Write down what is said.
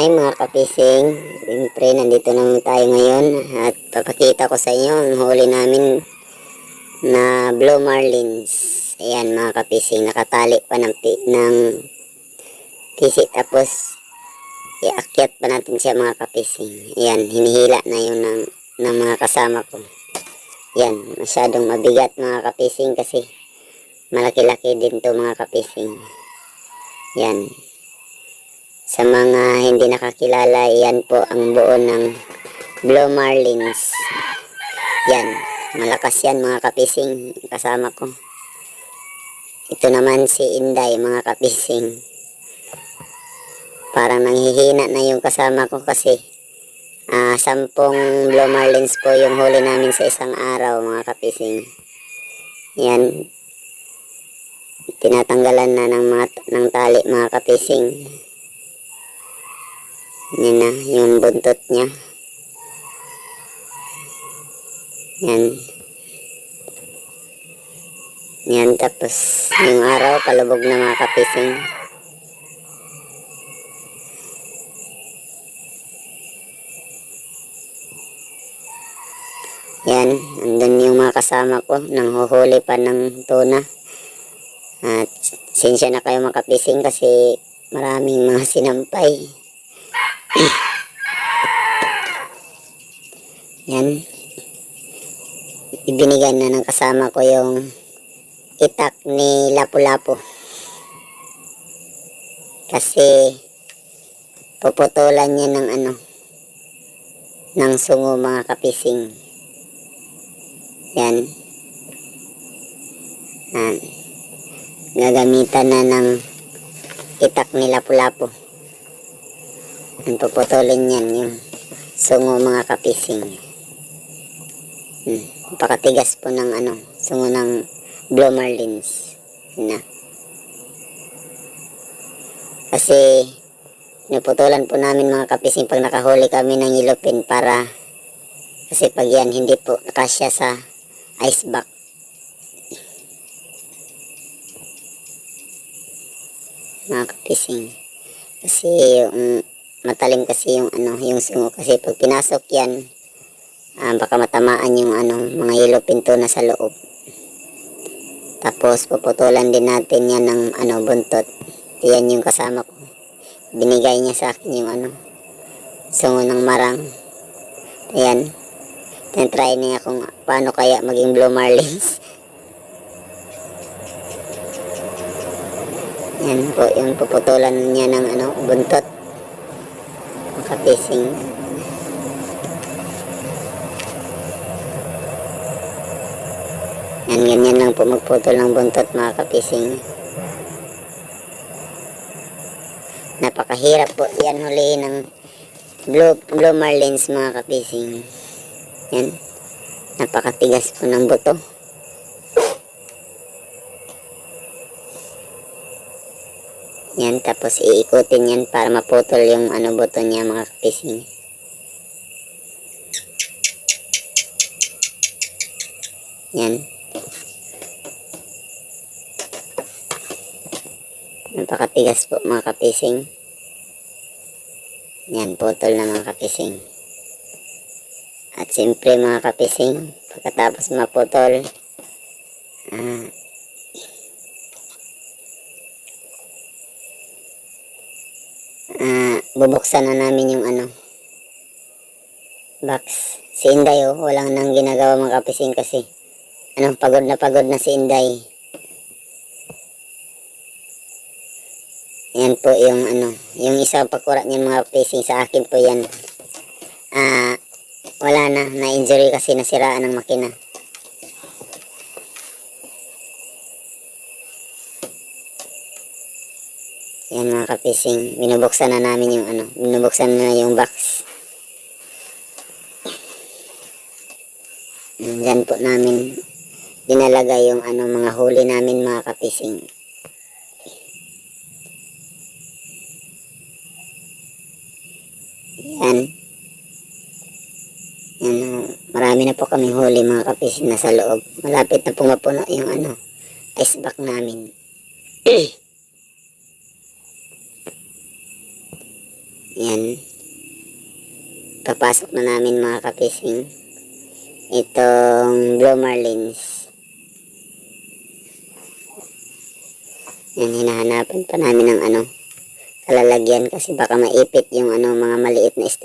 Hi mga kapising, siyempre nandito naman tayo ngayon at papakita ko sa inyo ang huli namin na blue marlins. Ayan mga kapising, nakatali pa ng pisi tapos iakyat pa natin siya mga kapising. Ayan, hinihila na yun ng mga kasama ko. Ayan, masyadong mabigat mga kapising kasi malaki-laki din to mga kapising. Ayan. Sa mga hindi nakakilala, yan po ang buo ng blue marlins. Yan, malakas yan mga kapising kasama ko. Ito naman si Inday mga kapising. Parang nanghihina na yung kasama ko kasi 10 blue marlins po yung huli namin sa isang araw mga kapising. Yan, tinatanggalan na ng tali mga kapising. Yan na, yung buntot niya. Yan. Yan, tapos yung araw, palubog na mga kapising. Yan, andun yung mga kasama ko, nanghuhuli pa ng tuna. At sinsya na kayo mga kapising kasi maraming mga sinampay. Yan, ibinigay na ng kasama ko yung itak ni Lapu-Lapu kasi puputulan niya ng sungo mga kapising. Yan, gagamitan na ng itak ni Lapu-Lapu. Ang puputulin yan yung sungo mga kapising. Pakatigas po ng sungo ng blue marlins na. Kasi naputulan po namin mga kapising pag nakahuli kami ng yellowfin para kasi pag yan hindi po nakasya sa ice box. Mga kapising. Kasi yung matalim kasi yung yung sungo kasi pag pinasok yan baka matamaan yung mga yellowfin tuna sa loob. Tapos puputulan din natin yan ng buntot. Yan yung kasama ko. Binigay niya sa akin yung sungo ng marang. Ayan. Try niya kung paano kaya maging blue marlins. Yan po yung puputulan niya ng buntot. Kapising. Yan, ganyan lang po magputol ng buntot mga kapising. Napakahirap po yan hulihin ng blue marlins mga kapising. Yan, napakatigas po ng buto. Yan, tapos iikutin yan para maputol yung buto niya mga kapising. Yan. Napakatigas po mga kapising. Yan, putol na mga kapising. At siyempre mga kapising, pagkatapos maputol, bubuksan na namin yung box. Si Inday walang nang ginagawa mga kapising kasi pagod na si Inday. Yan po yung yung isang pakura niya mga kapising sa akin po yan. Wala na injury kasi nasiraan ng makina. Yan mga kapising, binubuksan na namin yung binubuksan na yung box. Diyan po namin dinalagay yung mga huli namin mga kapising. Yan. Yan, marami na po kaming huli mga kapising nasa loob. Malapit na po mapuno yung ice box namin. Yan. Papasok na namin mga kapising. Itong blue marlins. Yan, hinahanapan pa namin ng kalalagyan kasi baka maipit yung mga maliit na isda.